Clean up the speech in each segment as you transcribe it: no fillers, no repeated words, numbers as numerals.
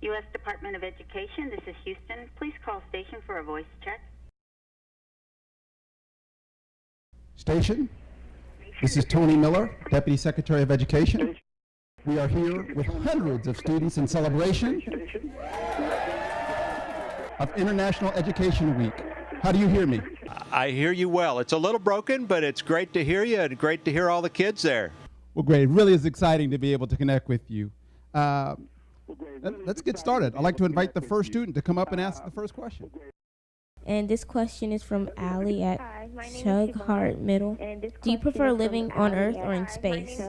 U.S. Department of Education, this is Houston. Please call station for a voice check. Station, this is Tony Miller, Deputy Secretary of Education. We are here with hundreds of students in celebration of International Education Week. How do you hear me? I hear you well. It's a little broken, but it's great to hear you and great to hear all the kids there. Well, great. It really is exciting to be able to connect with you. Let's get started. I'd like to invite the first student to come up and ask the first question. And this question is from Allie at Chug Hart Middle. Do you prefer living on Earth or in space?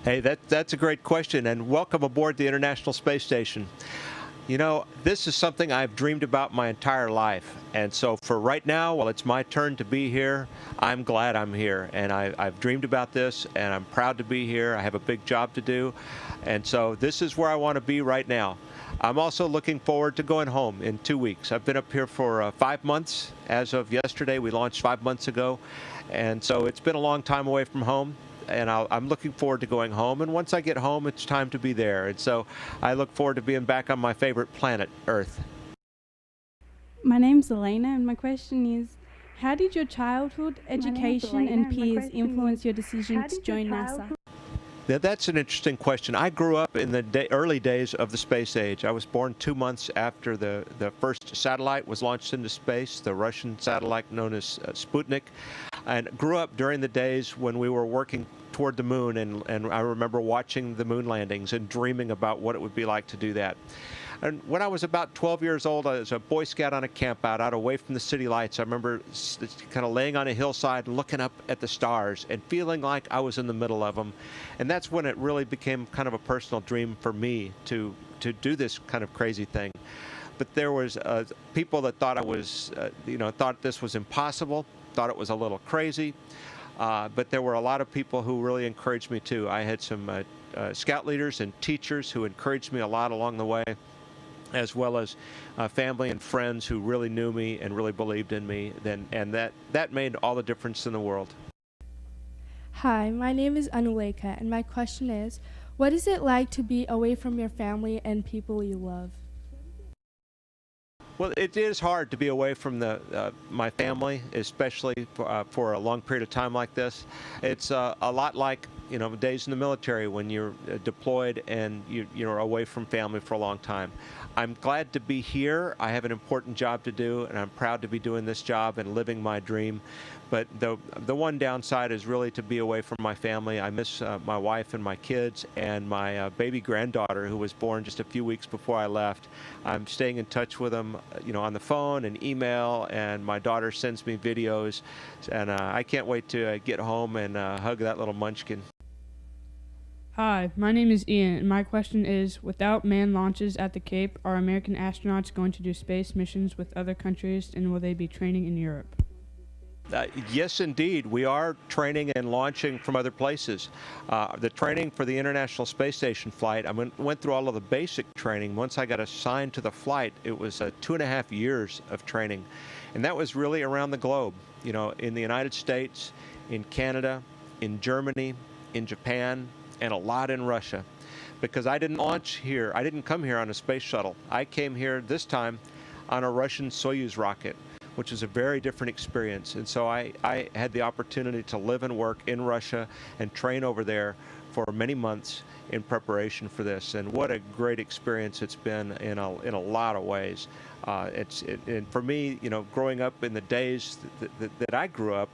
Hey, that's a great question, and welcome aboard the International Space Station. You know, this is something I've dreamed about my entire life, and so for right now, while it's my turn to be here, I'm glad I'm here, and I've dreamed about this, and I'm proud to be here. I have a big job to do, and so this is where I want to be right now. I'm also looking forward to going home in 2 weeks. I've been up here for 5 months. As of yesterday, we launched 5 months ago. And so it's been a long time away from home. And I'm looking forward to going home. And once I get home, it's time to be there. And so I look forward to being back on my favorite planet, Earth. My name's Elena, and my question is, how did your childhood, education, and peers influence your decision to join NASA? Now, that's an interesting question. I grew up in the early days of the space age. I was born 2 months after the first satellite was launched into space, the Russian satellite known as Sputnik, and grew up during the days when we were working toward the moon, and I remember watching the moon landings and dreaming about what it would be like to do that. And when I was about 12 years old, I was a Boy Scout on a camp out away from the city lights. I remember kind of laying on a hillside and looking up at the stars and feeling like I was in the middle of them. And that's when it really became kind of a personal dream for me to do this kind of crazy thing. But there was people that thought I was, thought this was impossible, thought it was a little crazy. But there were a lot of people who really encouraged me too. I had some scout leaders and teachers who encouraged me a lot along the way, as well as family and friends who really knew me and really believed in me. And that made all the difference in the world. Hi, my name is Anuleka, and my question is, what is it like to be away from your family and people you love? Well, it is hard to be away from my family, especially for a long period of time like this. It's a lot like, days in the military when you're deployed and you're away from family for a long time. I'm glad to be here. I have an important job to do, and I'm proud to be doing this job and living my dream. But the one downside is really to be away from my family. I miss my wife and my kids and my baby granddaughter, who was born just a few weeks before I left. I'm staying in touch with them, on the phone and email, and my daughter sends me videos, and I can't wait to get home and hug that little munchkin. Hi, my name is Ian, and my question is, without manned launches at the Cape, are American astronauts going to do space missions with other countries, and will they be training in Europe? Yes, indeed. We are training and launching from other places. The training for the International Space Station flight, I went through all of the basic training. Once I got assigned to the flight, it was 2.5 years of training. And that was really around the globe, in the United States, in Canada, in Germany, in Japan, and a lot in Russia. Because I didn't launch here. I didn't come here on a space shuttle. I came here this time on a Russian Soyuz rocket, which is a very different experience. And so I had the opportunity to live and work in Russia and train over there for many months in preparation for this. And what a great experience it's been in a lot of ways. And for me, growing up in the days that I grew up,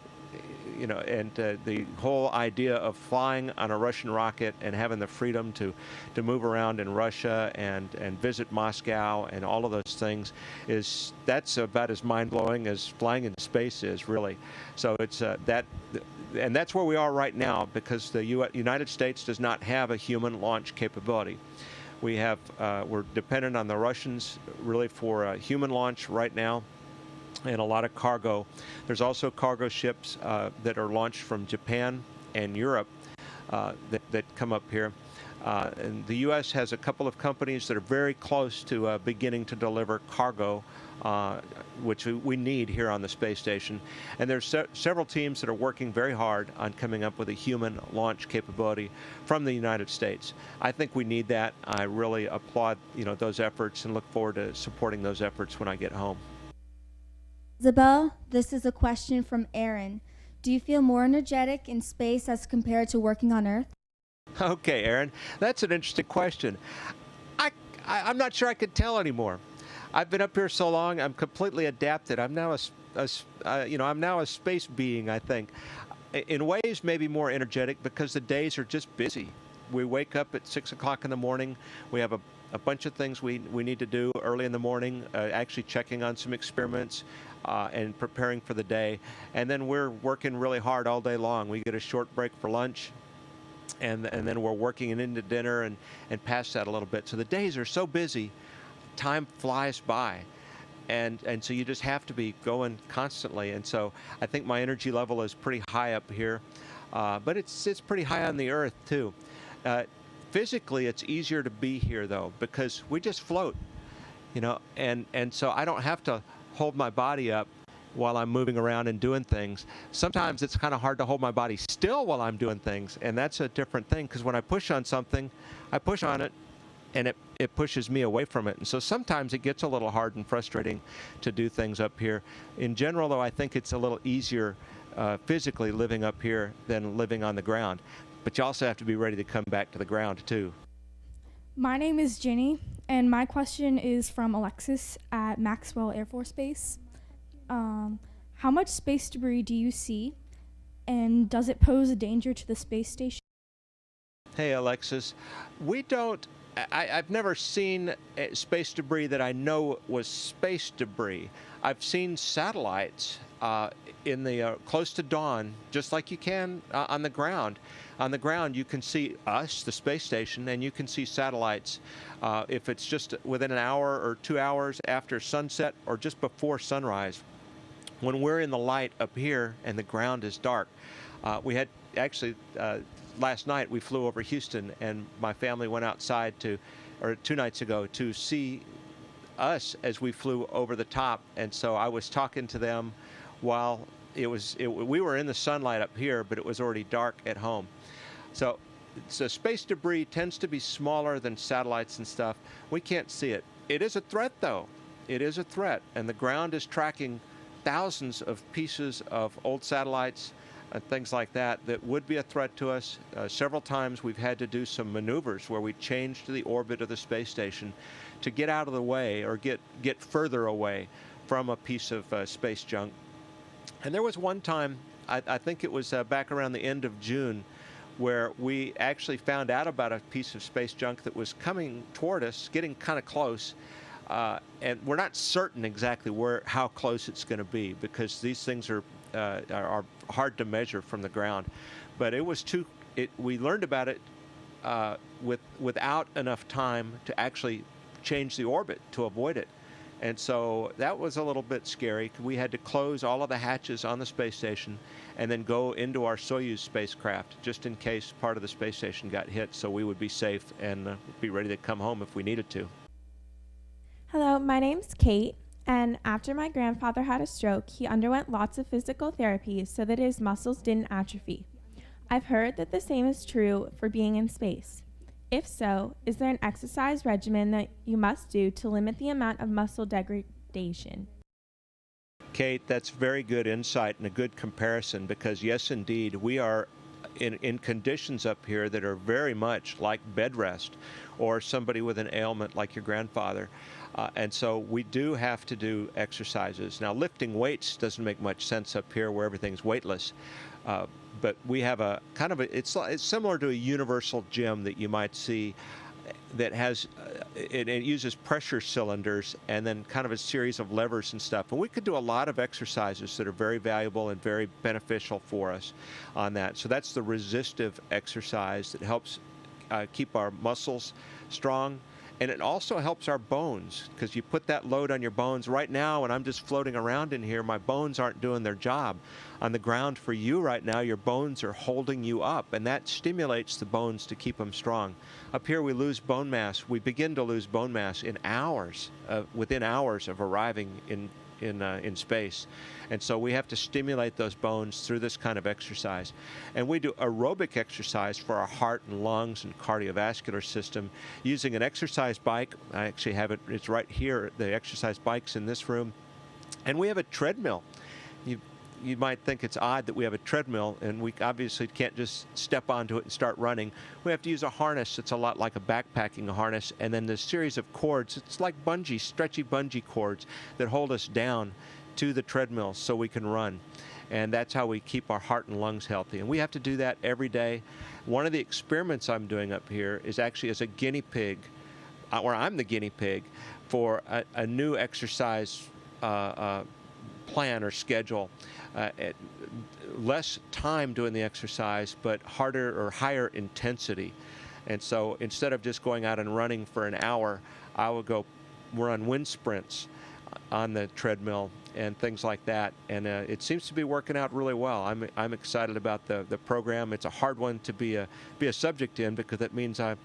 and the whole idea of flying on a Russian rocket and having the freedom to move around in Russia and visit Moscow and all of those things that's about as mind-blowing as flying in space is, really. So it's and that's where we are right now, because the United States does not have a human launch capability. We're dependent on the Russians really for human launch right now, and a lot of cargo. There's also cargo ships that are launched from Japan and Europe that come up here. And the U.S. has a couple of companies that are very close to beginning to deliver cargo, which we need here on the space station. And there's several teams that are working very hard on coming up with a human launch capability from the United States. I think we need that. I really applaud, those efforts and look forward to supporting those efforts when I get home. Isabel, this is a question from Aaron. Do you feel more energetic in space as compared to working on Earth? Okay, Aaron, that's an interesting question. I'm not sure I could tell anymore. I've been up here so long, I'm completely adapted. I'm now I'm now a space being, I think. In ways, maybe more energetic because the days are just busy. We wake up at 6 o'clock in the morning. We have a bunch of things we need to do early in the morning, actually checking on some experiments and preparing for the day. And then we're working really hard all day long. We get a short break for lunch. And then we're working into dinner and past that a little bit. So the days are so busy, time flies by. And so you just have to be going constantly. And so I think my energy level is pretty high up here. But it's pretty high on the Earth, too. Physically, it's easier to be here, though, because we just float, and so I don't have to hold my body up while I'm moving around and doing things. Sometimes it's kind of hard to hold my body still while I'm doing things, and that's a different thing, because when I push on something, I push on it, and it pushes me away from it. And so sometimes it gets a little hard and frustrating to do things up here. In general, though, I think it's a little easier physically living up here than living on the ground. But you also have to be ready to come back to the ground, too. My name is Ginny, and my question is from Alexis at Maxwell Air Force Base. How much space debris do you see, and does it pose a danger to the space station? Hey, Alexis. I've never seen space debris that I know was space debris. I've seen satellites in the close to dawn, just like you can on the ground. On the ground, you can see us, the space station, and you can see satellites if it's just within an hour or 2 hours after sunset or just before sunrise. When we're in the light up here and the ground is dark, we had actually last night we flew over Houston, and my family went outside 2 nights ago to see us as we flew over the top. And so I was talking to them while we were in the sunlight up here, but it was already dark at home. So space debris tends to be smaller than satellites and stuff. We can't see it. It is a threat, though. It is a threat, and the ground is tracking thousands of pieces of old satellites and things like that would be a threat to us. Several times we've had to do some maneuvers where we changed the orbit of the space station to get out of the way or get further away from a piece of space junk. And there was one time, I think it was back around the end of June, where we actually found out about a piece of space junk that was coming toward us, getting kind of close. And we're not certain exactly how close it's going to be, because these things are hard to measure from the ground. But we learned about it without enough time to actually change the orbit to avoid it. And so that was a little bit scary. We had to close all of the hatches on the space station and then go into our Soyuz spacecraft just in case part of the space station got hit, so we would be safe and be ready to come home if we needed to. Hello, my name's Kate, and after my grandfather had a stroke, he underwent lots of physical therapy so that his muscles didn't atrophy. I've heard that the same is true for being in space. If so, is there an exercise regimen that you must do to limit the amount of muscle degradation? Kate, that's very good insight and a good comparison, because yes, indeed, we are in conditions up here that are very much like bed rest or somebody with an ailment like your grandfather. And so we do have to do exercises. Now, lifting weights doesn't make much sense up here where everything's weightless. But we have a kind of it's similar to a universal gym that you might see that has, it uses pressure cylinders and then kind of a series of levers and stuff. And we could do a lot of exercises that are very valuable and very beneficial for us on that. So that's the resistive exercise that helps keep our muscles strong And it also helps our bones, because you put that load on your bones. Right now, when I'm just floating around in here, my bones aren't doing their job. On the ground for you right now, your bones are holding you up, and that stimulates the bones to keep them strong. Up here, we lose bone mass. We begin to lose bone mass in hours, within hours of arriving in space. And so we have to stimulate those bones through this kind of exercise. And we do aerobic exercise for our heart and lungs and cardiovascular system using an exercise bike. I actually have it, it's right here, the exercise bike's in this room. And we have a treadmill. You might think it's odd that we have a treadmill, and we obviously can't just step onto it and start running. We have to use a harness that's a lot like a backpacking harness, and then this series of cords. It's like bungee, stretchy bungee cords that hold us down to the treadmill so we can run. And that's how we keep our heart and lungs healthy. And we have to do that every day. One of the experiments I'm doing up here is actually as a guinea pig, or I'm the guinea pig, for a new exercise plan or schedule. Less time doing the exercise, but harder or higher intensity. And so instead of just going out and running for an hour, I will go run wind sprints on the treadmill and things like that. And it seems to be working out really well. I'm excited about the program. It's a hard one to be a subject in, because that means I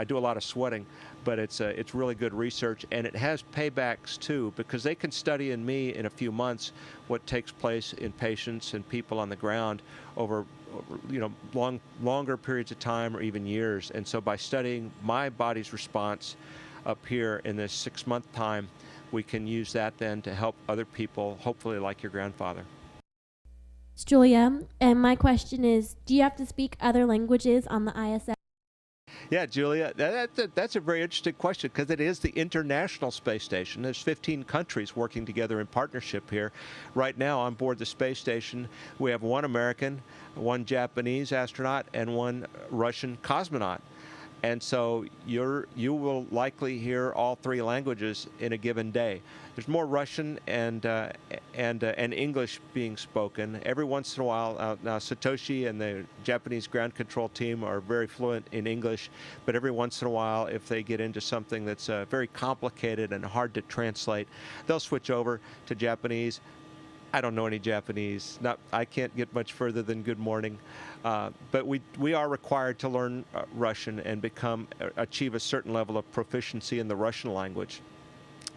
do a lot of sweating, but it's really good research, and it has paybacks too, because they can study in me in a few months what takes place in patients and people on the ground over longer periods of time or even years. And so by studying my body's response up here in this 6-month time, we can use that then to help other people, hopefully like your grandfather. It's Julia, and my question is, do you have to speak other languages on the ISS? Yeah, Julia, that's a very interesting question, because it is the International Space Station. There's 15 countries working together in partnership here. Right now, on board the space station, we have one American, one Japanese astronaut, and one Russian cosmonaut. And so you will likely hear all 3 languages in a given day. There's more Russian and English being spoken. Every once in a while, now Satoshi and the Japanese ground control team are very fluent in English, but every once in a while, if they get into something that's very complicated and hard to translate, they'll switch over to Japanese. I don't know any Japanese. I can't get much further than good morning. But we are required to learn Russian and achieve a certain level of proficiency in the Russian language.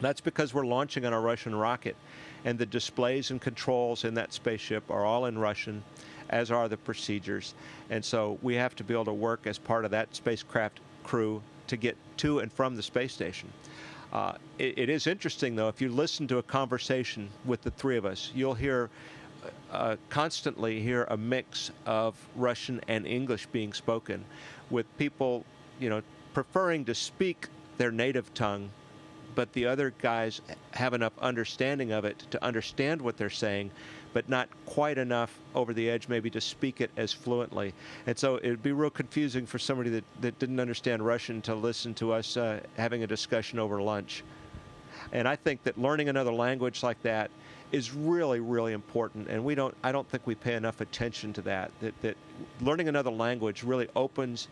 That's because we're launching on a Russian rocket, and the displays and controls in that spaceship are all in Russian, as are the procedures. And so we have to be able to work as part of that spacecraft crew to get to and from the space station. It is interesting, though, if you listen to a conversation with the 3 of us, you'll constantly hear a mix of Russian and English being spoken, with people, preferring to speak their native tongue, but the other guys have enough understanding of it to understand what they're saying, but not quite enough over the edge maybe to speak it as fluently. And so it would be real confusing for somebody that didn't understand Russian to listen to us having a discussion over lunch. And I think that learning another language like that is really, really important, and I don't think we pay enough attention to that. That learning another language really opens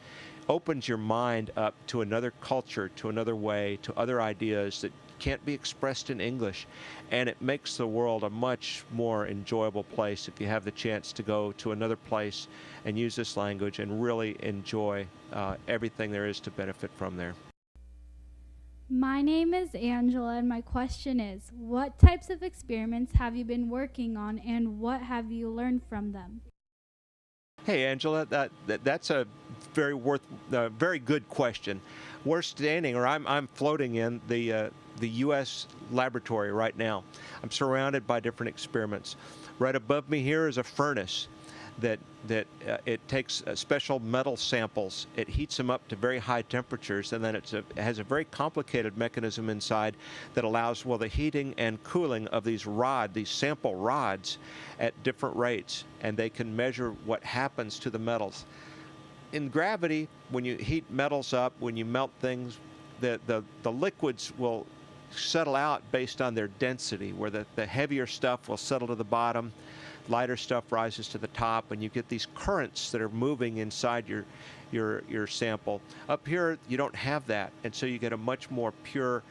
your mind up to another culture, to another way, to other ideas that can't be expressed in English. And it makes the world a much more enjoyable place if you have the chance to go to another place and use this language and really enjoy everything there is to benefit from there. My name is Angela, and my question is, what types of experiments have you been working on, and what have you learned from them? Hey, Angela, that's a very good question. We're standing, or I'm floating in the U.S. laboratory right now. I'm surrounded by different experiments. Right above me here is a furnace that it takes special metal samples. It heats them up to very high temperatures, and then it has a very complicated mechanism inside that allows, the heating and cooling of these sample rods at different rates, and they can measure what happens to the metals. In gravity, when you heat metals up, when you melt things, the liquids will settle out based on their density, where the heavier stuff will settle to the bottom, lighter stuff rises to the top, and you get these currents that are moving inside your sample. Up here, you don't have that, and so you get a much more pure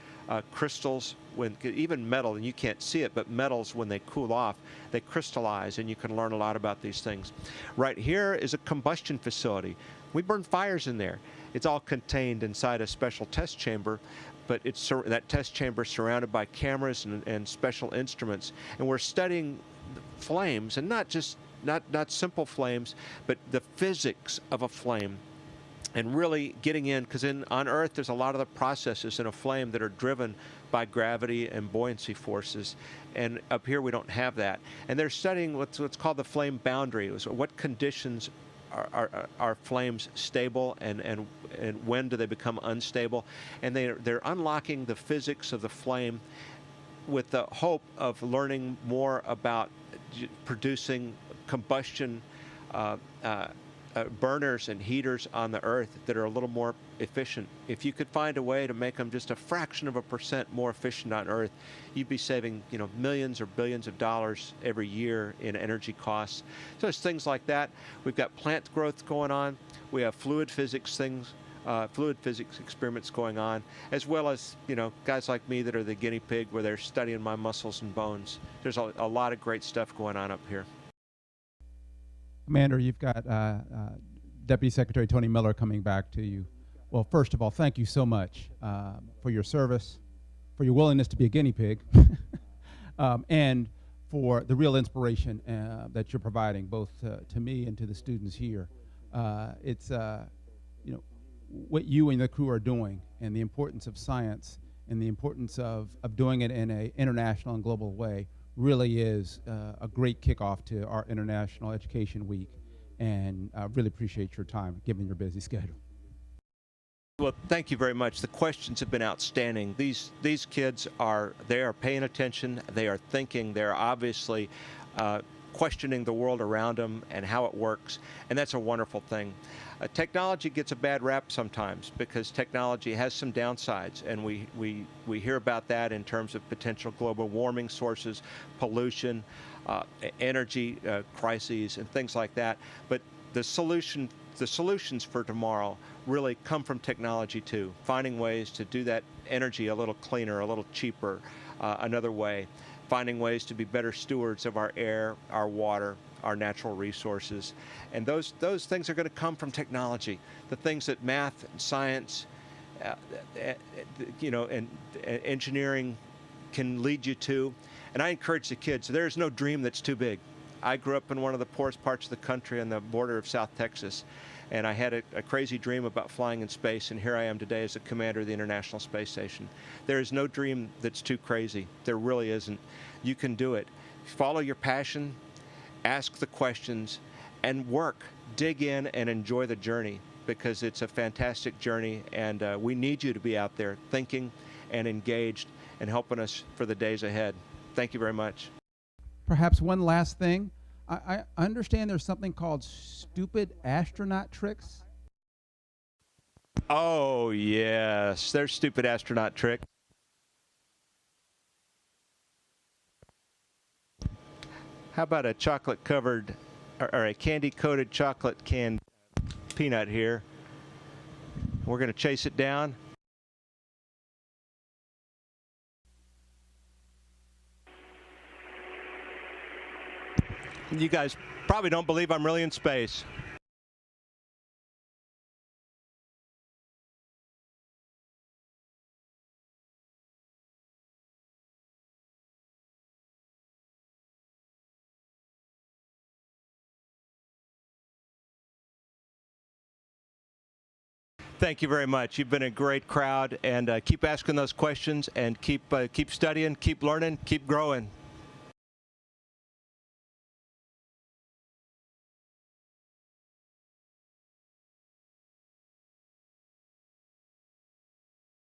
crystals. When even metal, and you can't see it, but metals, when they cool off, they crystallize, and you can learn a lot about these things. Right here is a combustion facility. We burn fires in there. It's all contained inside a special test chamber, but that test chamber is surrounded by cameras and special instruments, and we're studying flames, and not simple flames, but the physics of a flame. And really getting in, because on Earth there's a lot of the processes in a flame that are driven by gravity and buoyancy forces, and up here we don't have that. And they're studying what's called the flame boundary. What conditions are flames stable, and when do they become unstable? And they're unlocking the physics of the flame with the hope of learning more about producing combustion burners and heaters on the Earth that are a little more efficient. If you could find a way to make them just a fraction of a % more efficient on Earth, you'd be saving, millions or billions of dollars every year in energy costs. So it's things like that. We've got plant growth going on. We have fluid physics experiments going on, as well as guys like me that are the guinea pig, where they're studying my muscles and bones. There's a lot of great stuff going on up here. Commander, you've got Deputy Secretary Tony Miller coming back to you. Well, first of all, thank you so much for your service, for your willingness to be a guinea pig, and for the real inspiration that you're providing, both to me and to the students here. It's what you and the crew are doing, and the importance of science, and the importance of doing it in an international and global way, really is a great kickoff to our International Education Week, and I really appreciate your time, given your busy schedule. Well, thank you very much. The questions have been outstanding. These kids are paying attention, they are thinking, they're obviously questioning the world around them and how it works, and that's a wonderful thing. Technology gets a bad rap sometimes because technology has some downsides, and we hear about that in terms of potential global warming sources, pollution, energy crises, and things like that. But the solutions for tomorrow really come from technology too, finding ways to do that energy a little cleaner, a little cheaper, another way, finding ways to be better stewards of our air, our water, our natural resources. And those things are going to come from technology. The things that math and science, and engineering can lead you to. And I encourage the kids, there's no dream that's too big. I grew up in one of the poorest parts of the country on the border of South Texas, and I had a crazy dream about flying in space, and here I am today as a commander of the International Space Station. There is no dream that's too crazy. There really isn't. You can do it. Follow your passion, ask the questions, and work. Dig in and enjoy the journey, because it's a fantastic journey, and we need you to be out there thinking and engaged and helping us for the days ahead. Thank you very much. Perhaps one last thing. I understand there's something called stupid astronaut tricks. Oh, yes. There's stupid astronaut trick. How about a chocolate-covered or a candy-coated chocolate canned peanut here? We're going to chase it down. You guys probably don't believe I'm really in space. Thank you very much. You've been a great crowd, and keep asking those questions, and keep studying, keep learning, keep growing.